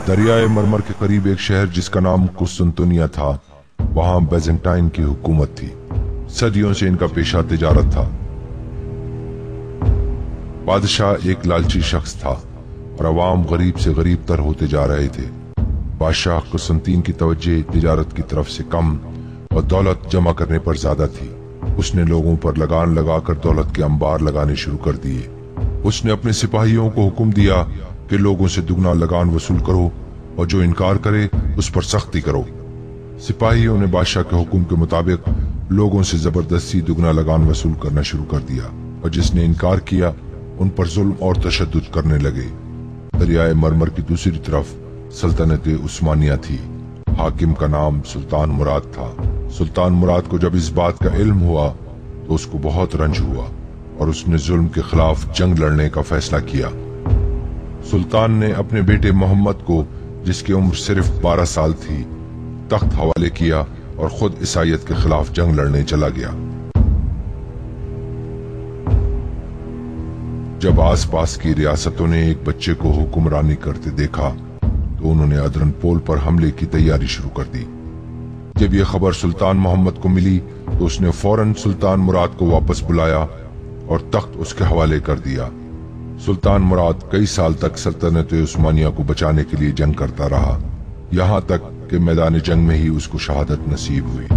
दरियाए मरमर के करीब एक शहर जिसका नाम कुस्तुनतुनिया था, वहां बैजेंटाइन की हुकूमत थी। सदियों से इनका पेशा तिजारत था। बादशाह एक लालची शख्स था और अवाम गरीब से गरीब तर होते जा रहे थे। बादशाह कुस्तुनतीन की तवज्जो तिजारत की तरफ से कम और दौलत जमा करने पर ज्यादा थी। उसने लोगों पर लगान लगाकर दौलत के अंबार लगाने शुरू कर दिए। उसने अपने सिपाहियों को हुक्म दिया कि लोगों से दुगना लगान वसूल करो और जो इनकार करे उस पर सख्ती करो। सिपाहियों ने बादशाह के हुक्म के मुताबिक लोगों से जबरदस्ती दुगना लगान वसूल करना शुरू कर दिया और जिसने इनकार किया उन पर जुल्म और तशद्दुद करने लगे। दरियाए मरमर की दूसरी तरफ सल्तनत उस्मानिया थी। हाकिम का नाम सुल्तान मुराद था। सुल्तान मुराद को जब इस बात का इल्म हुआ तो उसको बहुत रंज हुआ और उसने जुल्म के खिलाफ जंग लड़ने का फैसला किया। सुल्तान ने अपने बेटे मोहम्मद को, जिसकी उम्र सिर्फ 12 साल थी, तख्त हवाले किया और खुद ईसाईयत के खिलाफ जंग लड़ने चला गया। जब आसपास की रियासतों ने एक बच्चे को हुक्मरानी करते देखा तो उन्होंने अदरनपोल पर हमले की तैयारी शुरू कर दी। जब यह खबर सुल्तान मोहम्मद को मिली तो उसने फौरन सुल्तान मुराद को वापस बुलाया और तख्त उसके हवाले कर दिया। सुल्तान मुराद कई साल तक सल्तनत उस्मानिया को बचाने के लिए जंग करता रहा, यहाँ तक कि मैदान जंग में ही उसको शहादत नसीब हुई।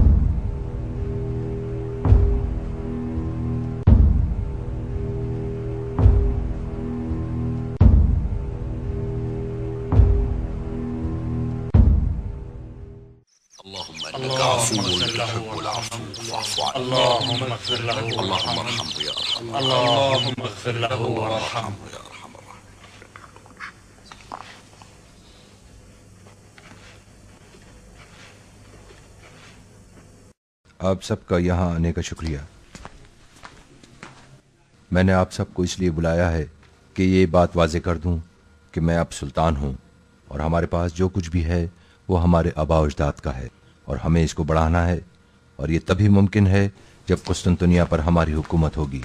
आप सबका यहाँ आने का शुक्रिया। मैंने आप सबको इसलिए बुलाया है कि ये बात वाज़े कर दूं कि मैं अब सुल्तान हूँ और हमारे पास जो कुछ भी है वो हमारे आबा अजदाद का है और हमें इसको बढ़ाना है, और ये तभी मुमकिन है जब कुस्तुनतुनिया पर हमारी हुकूमत होगी।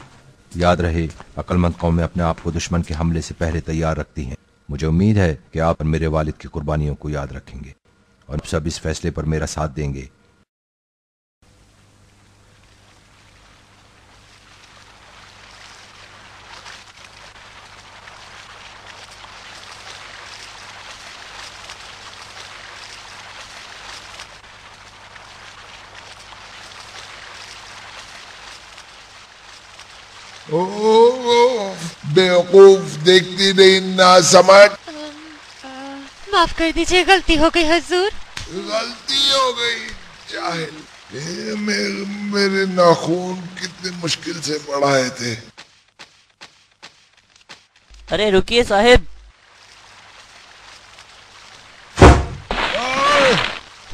याद रहे, अक्लमंद कौमें अपने आप को दुश्मन के हमले से पहले तैयार रखती हैं। मुझे उम्मीद है कि आप और मेरे वालिद की कुर्बानियों को याद रखेंगे और सब इस फैसले पर मेरा साथ देंगे। बेवकूफ, देखती नहीं ना समझ। माफ कर दीजिए, गलती हो गई हुजूर। गलती हो गई जाहिल। मेरे नाखून कितने मुश्किल से बढ़ाए थे। अरे रुकिए साहिब,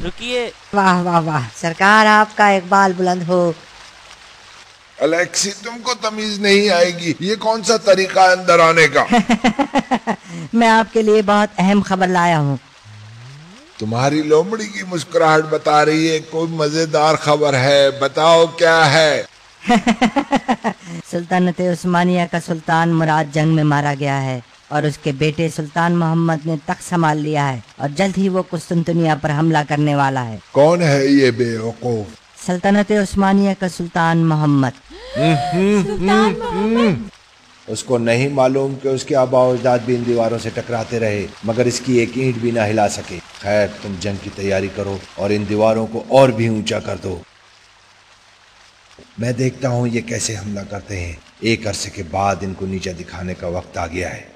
रुकिए। वाह वाह वाह, सरकार आपका इकबाल बुलंद हो। अलेक्सी, तुमको तमीज नहीं आएगी, ये कौन सा तरीका है अंदर आने का? मैं आपके लिए बहुत अहम खबर लाया हूँ। तुम्हारी लोमड़ी की मुस्कुराहट बता रही है कोई मजेदार खबर है, बताओ क्या है? सुल्तानत उस्मानिया का सुल्तान मुराद जंग में मारा गया है और उसके बेटे सुल्तान मोहम्मद ने तख्त संभाल लिया है और जल्द ही वो कुस्तुनतुनिया पर हमला करने वाला है। कौन है ये बेवकूफ? सल्तनत उस्मानिया का सुल्तान मोहम्मद। उसको नहीं मालूम कि उसके आबा अजदाद भी इन दीवारों से टकराते रहे मगर इसकी एक ईंट भी ना हिला सके। खैर, तुम जंग की तैयारी करो और इन दीवारों को और भी ऊंचा कर दो। मैं देखता हूँ ये कैसे हमला करते हैं। एक अरसे के बाद इनको नीचा दिखाने का वक्त आ गया है।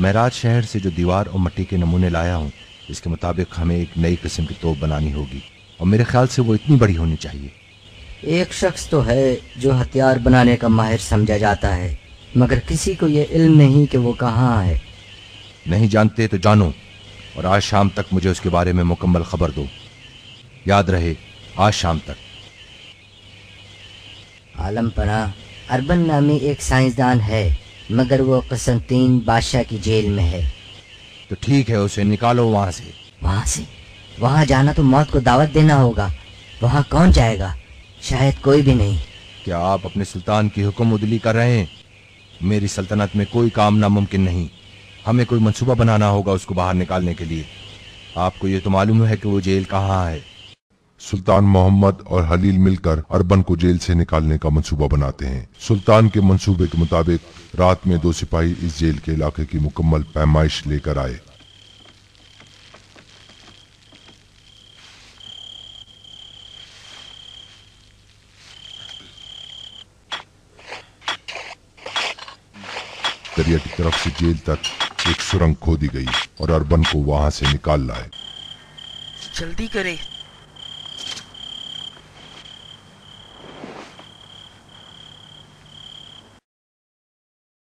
मैं राज शहर से जो दीवार और मिट्टी के नमूने लाया हूँ, इसके मुताबिक हमें एक नई किस्म की तोप बनानी होगी, और मेरे ख्याल से वो इतनी बड़ी होनी चाहिए। एक शख्स तो है जो हथियार बनाने का माहिर समझा जाता है, मगर किसी को ये इल्म नहीं कि वो कहाँ है। नहीं जानते तो जानो, और आज शाम तक मुझे उसके बारे में मुकम्मल खबर दो। याद रहे, आज शाम तक। आलम पना, अरबन नामी एक साइंसदान है, मगर वो कुसंतीन बादशाह की जेल में है। तो ठीक है, उसे निकालो वहां से। वहां से? वहां जाना तो मौत को दावत देना होगा। वहां कौन जाएगा? शायद कोई भी नहीं। क्या आप अपने सुल्तान की हुक्म उदली कर रहे हैं? मेरी सल्तनत में कोई काम नामुमकिन नहीं। हमें कोई मंसूबा बनाना होगा उसको बाहर निकालने के लिए। आपको ये तो मालूम है कि वो जेल कहाँ है। सुल्तान मोहम्मद और हलील मिलकर अरबन को जेल से निकालने का मंसूबा बनाते हैं। सुल्तान के मंसूबे के मुताबिक रात में 2 सिपाही इस जेल के इलाके की मुकम्मल पैमाइश लेकर आए। दरिया की तरफ से जेल तक एक सुरंग खोदी गई और अरबन को वहां से निकाल लाए। जल्दी करें,